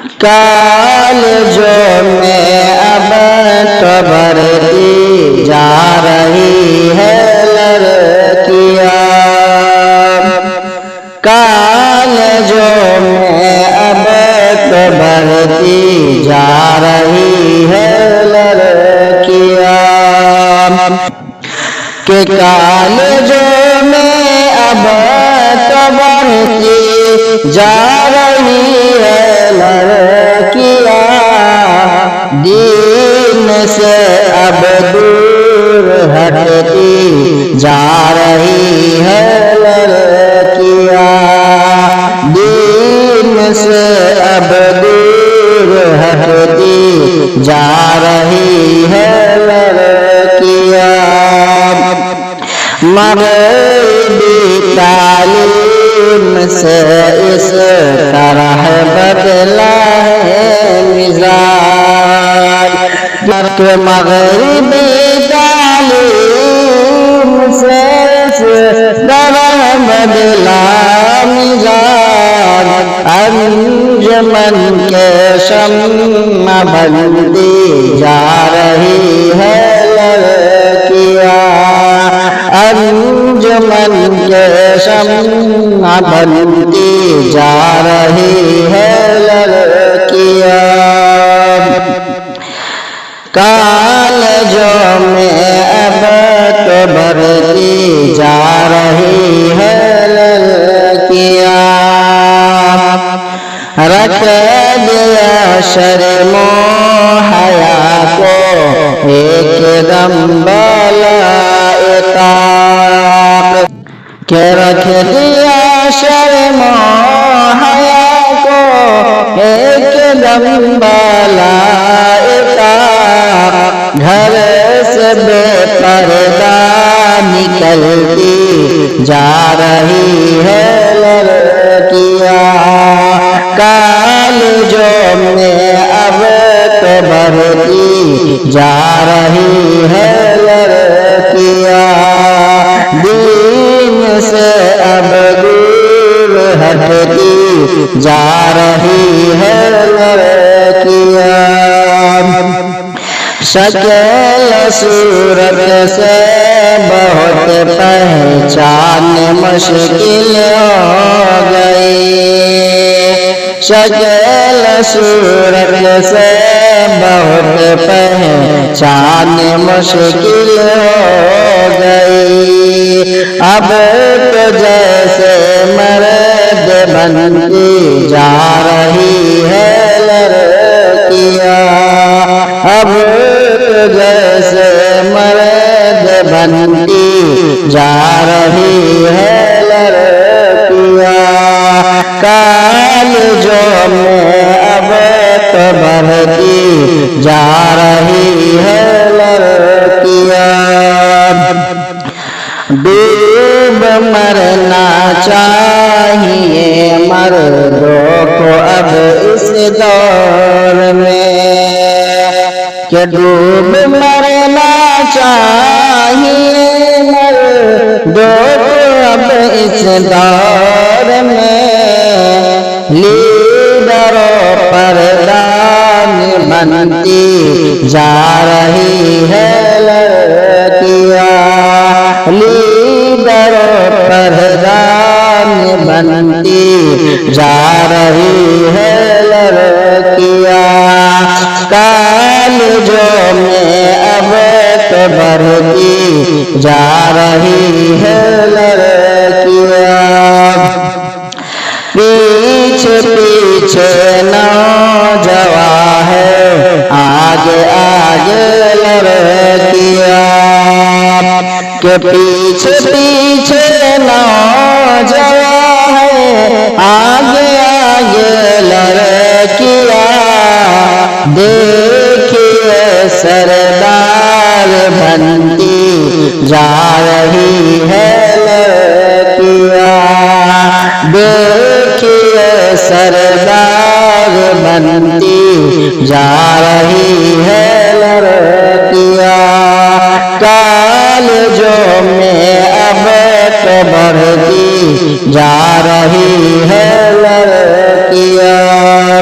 کالجوں میں اب تو بھرتی جا رہی ہے لڑکیاں، کالجوں میں اب تو بھرتی جا رہی ہے لڑکیاں، کہ کالجوں میں اب تو بھرتی جا رہی ہے لڑکیاں، دین سے اب دور ہٹتی جا رہی ہے لڑکیاں، دین سے اب دور ہٹتی جا رہی ہے لڑکیاں، مغربی تعلیم سے اس طرح بدلا ہے مزاج، مغربی تعلیم سے اس طرح بدلا مزاج، انجمن کے شمع بنتی جا رہی ہے لڑکیاں، انجمن کے شمع بنتی جا رہی ہے لڑکیاں، کالجوں میں اب تو بھرتی جا رہی ہے لڑکیاں، رکھ دیا شرم و حیا کو ایک دم بالاتاب، کہ رکھ دیا شرم و حیا کو ایک دم بالاتاب، گھر سے بے پردہ نکلتی جا رہی ہے لڑکیاں، کالجوں میں اب تو بھرتی جا رہی ہے لڑکیاں، دین سے اب دور ہٹتی جا رہی ہے لڑکیاں، شکل صورت سے بہت پہچان مشکل ہو گئی، شکل صورت سے بہت پہچان مشکل ہو گئی، اب تو جیسے مرد بنتی جا رہی ہے لڑکیاں، اب تو جیسے مرد بنتی جا رہی ہے لڑکیاں، کالجوں میں اب تو بھرتی جا رہی ہے لڑکیاں، ڈوب مرنا چاہیے مردوں کو اب اس دور میں، کہ ڈوب مرنا چاہیے مردوں کو اب اس دور میں، لیڈر و پردان بنتی جا رہی ہے لڑکیاں، لیڈر و پردان بنتی جا رہی ہے لڑکیاں، کالجوں میں اب تو بھرتی جا رہی ہے لڑکیاں، پیچھے پیچھے نوجوان ہے آگے آگے لڑکیاں، کہ پیچھے پیچھے نوجوان ہے آگے آگے لڑکیاں، دیکھیے سردار بنتی جا رہی ہے لڑکیاں، دیکھیے سردار بنتی جا رہی ہے لڑکیاں، کالجوں میں اب تو بڑھتی جا رہی ہے لڑکیاں،